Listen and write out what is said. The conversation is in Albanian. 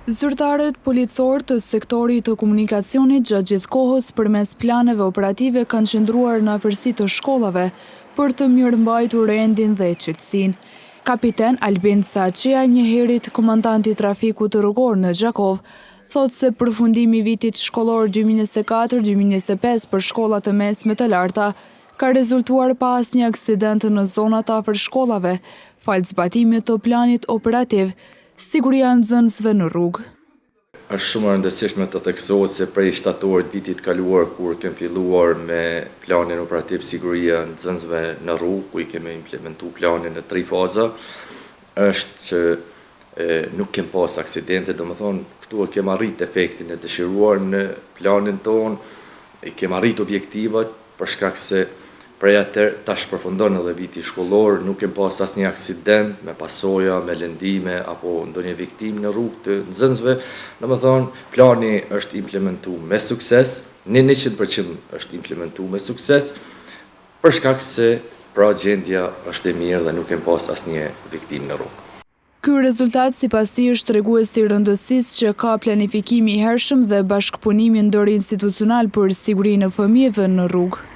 Zyrtarët policorë të sektorit të komunikacionit gjatë gjithë kohës përmes planeve operative kanë qëndruar në afërsi të shkollave për të mirëmbajtur rendin dhe qetësinë. Kapiten Albin Saqia, njëherët komandanti i trafikut të rrugor në Gjakov, thotë se përfundimi i vitit shkollor 2024-2025 për shkollat e mesme të larta ka rezultuar pa asnjë aksident në zonat afër shkollave, falë zbatimit të planit operativ Siguria e nxënësve në rrugë. Është shumë e rëndësishme të theksohet se prej shtatorit vitit kaluar kur kemi filluar me planin operativ Siguria e nxënësve në rrugë, ku i kemi implementuar planin në 3 faza, është që nuk kemi pas aksidente, domethënë këtu e kemi arrit efektin e dëshiruar në planin ton, e kemi arrit objektivat për shkak se prej atëherë tash përfundon edhe viti shkollor, nuk kemi pas asnjë aksident me pasoja, me lëndime apo ndonjë viktim në rrugë të nxënësve. Domethënë, plani është implementuar me sukses, në 100% është implementuar me sukses, për shkak se pra gjendja është e mirë dhe nuk kemi pas asnjë viktim në rrugë. Ky rezultat sipas tij është tregues i rëndësisë që ka planifikimi i hershëm dhe bashkëpunimi ndërinstitucional për sigurinë e fëmijëve në rrugë.